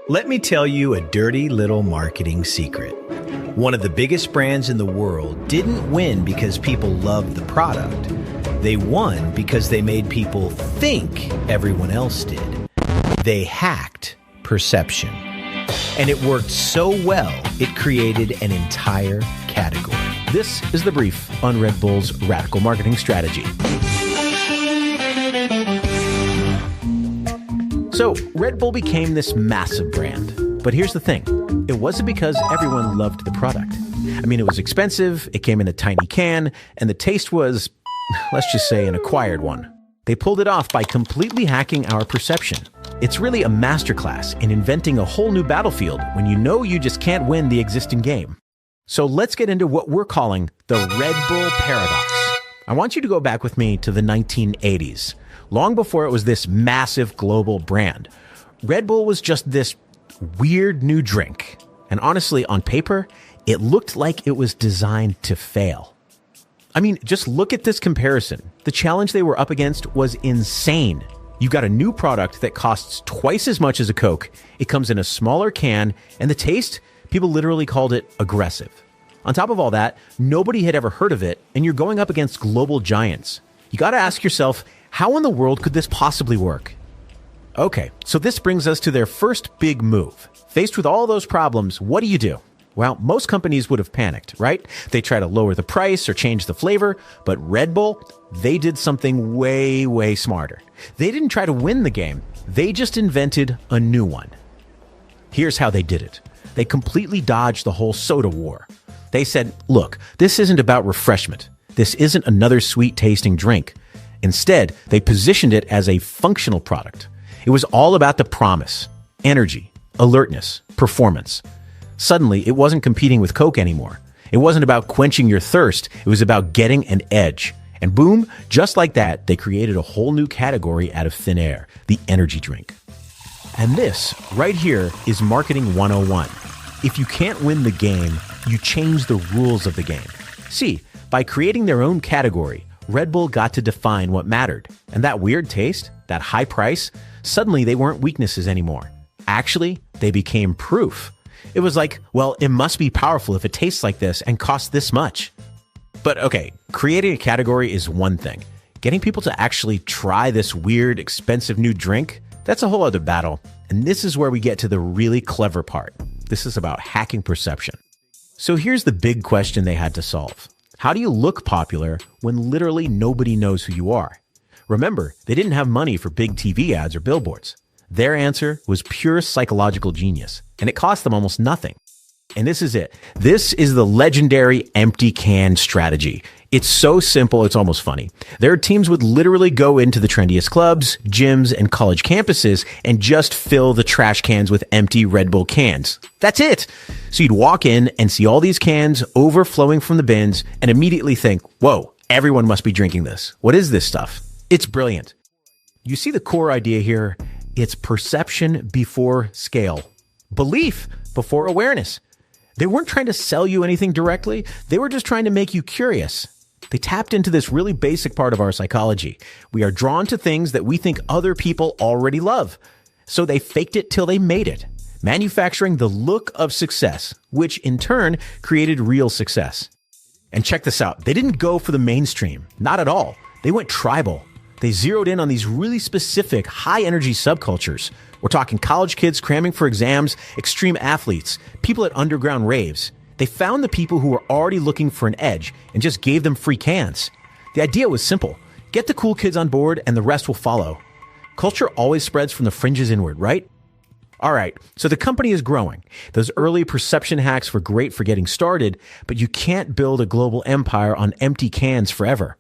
Let me tell you a dirty little marketing secret. One of the biggest brands in the world didn't win because people loved the product. They won because they made people think everyone else did. They hacked perception. And it worked so well, it created an entire category. This is The Brief on Red Bull's Radical Marketing Strategy. So, Red Bull became this massive brand. But here's the thing. It wasn't because everyone loved the product. I mean, it was expensive, it came in a tiny can, and the taste was, let's just say, an acquired one. They pulled it off by completely hacking our perception. It's really a masterclass in inventing a whole new battlefield when you know you just can't win the existing game. So let's get into what we're calling the Red Bull paradox. I want you to go back with me to the 1980s. Long before it was this massive global brand, Red Bull was just this weird new drink. And honestly, on paper, it looked like it was designed to fail. I mean, just look at this comparison. The challenge they were up against was insane. You've got a new product that costs twice as much as a Coke. It comes in a smaller can, and the taste, people literally called it aggressive. On top of all that, nobody had ever heard of it, and you're going up against global giants. You got to ask yourself, how in the world could this possibly work? Okay, so this brings us to their first big move. Faced with all those problems, what do? Well, most companies would have panicked, right? They try to lower the price or change the flavor, but Red Bull, they did something way, way smarter. They didn't try to win the game. They just invented a new one. Here's how they did it. They completely dodged the whole soda war. They said, look, this isn't about refreshment. This isn't another sweet tasting drink. Instead, they positioned it as a functional product. It was all about the promise, energy, alertness, performance. Suddenly, it wasn't competing with Coke anymore. It wasn't about quenching your thirst. It was about getting an edge. And boom, just like that, they created a whole new category out of thin air, the energy drink. And this, right here, is Marketing 101. If you can't win the game, you change the rules of the game. See, by creating their own category, Red Bull got to define what mattered. And that weird taste, that high price, suddenly they weren't weaknesses anymore. Actually, they became proof. It was like, well, it must be powerful if it tastes like this and costs this much. But okay, creating a category is one thing. Getting people to actually try this weird, expensive new drink, that's a whole other battle. And this is where we get to the really clever part. This is about hacking perception. So here's the big question they had to solve. How do you look popular when literally nobody knows who you are? Remember, they didn't have money for big TV ads or billboards. Their answer was pure psychological genius, and it cost them almost nothing. And this is it. This is the legendary empty can strategy. It's so simple, it's almost funny. Their teams would literally go into the trendiest clubs, gyms, and college campuses and just fill the trash cans with empty Red Bull cans. That's it. So you'd walk in and see all these cans overflowing from the bins and immediately think, whoa, everyone must be drinking this. What is this stuff? It's brilliant. You see the core idea here? It's perception before scale. Belief before awareness. They weren't trying to sell you anything directly. They were just trying to make you curious. They tapped into this really basic part of our psychology. We are drawn to things that we think other people already love. So they faked it till they made it, manufacturing the look of success, which in turn created real success. And check this out. They didn't go for the mainstream. Not at all. They went tribal. They zeroed in on these really specific high-energy subcultures. We're talking college kids cramming for exams, extreme athletes, people at underground raves. They found the people who were already looking for an edge and just gave them free cans. The idea was simple. Get the cool kids on board and the rest will follow. Culture always spreads from the fringes inward, right? All right, so the company is growing. Those early perception hacks were great for getting started, but you can't build a global empire on empty cans forever.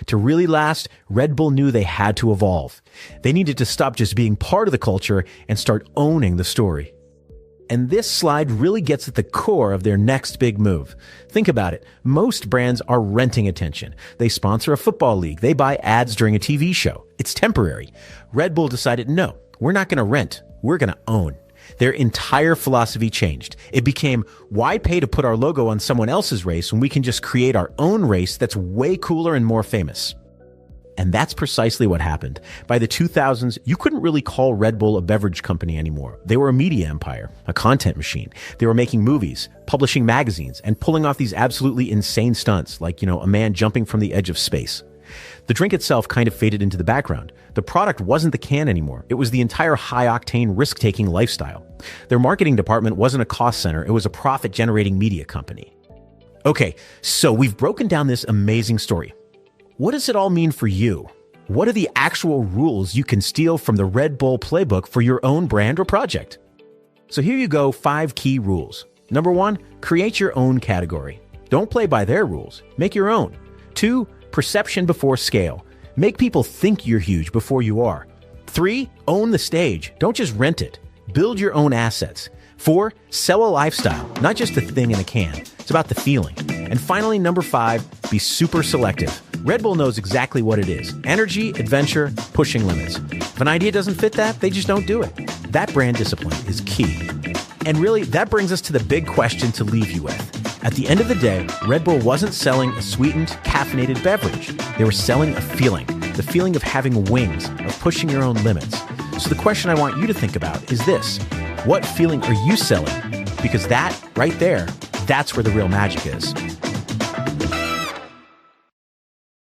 To really last, Red Bull knew they had to evolve. They needed to stop just being part of the culture and start owning the story. And this slide really gets at the core of their next big move. Think about it. Most brands are renting attention. They sponsor a football league. They buy ads during a TV show. It's temporary. Red Bull decided, no, we're not going to rent. We're going to own. Their entire philosophy changed. It became, why pay to put our logo on someone else's race when we can just create our own race that's way cooler and more famous? And that's precisely what happened. By the 2000s, you couldn't really call Red Bull a beverage company anymore. They were a media empire, a content machine. They were making movies, publishing magazines, and pulling off these absolutely insane stunts, like, a man jumping from the edge of space. The drink itself kind of faded into the background. The product wasn't the can anymore. It was the entire high-octane, risk-taking lifestyle. Their marketing department wasn't a cost center. It was a profit-generating media company. Okay, so we've broken down this amazing story. What does it all mean for you? What are the actual rules you can steal from the Red Bull playbook for your own brand or project? So here you go, 5 key rules. Number 1, create your own category. Don't play by their rules. Make your own. 2, perception before scale. Make people think you're huge before you are. 3, own the stage. Don't just rent it. Build your own assets. 4, sell a lifestyle, not just a thing in a can. It's about the feeling. And finally, number 5, be super selective. Red Bull knows exactly what it is. Energy, adventure, pushing limits. If an idea doesn't fit that, they just don't do it. That brand discipline is key. And really, that brings us to the big question to leave you with. At the end of the day, Red Bull wasn't selling a sweetened, caffeinated beverage. They were selling a feeling, the feeling of having wings, of pushing your own limits. So the question I want you to think about is this: what feeling are you selling? Because that, right there, that's where the real magic is.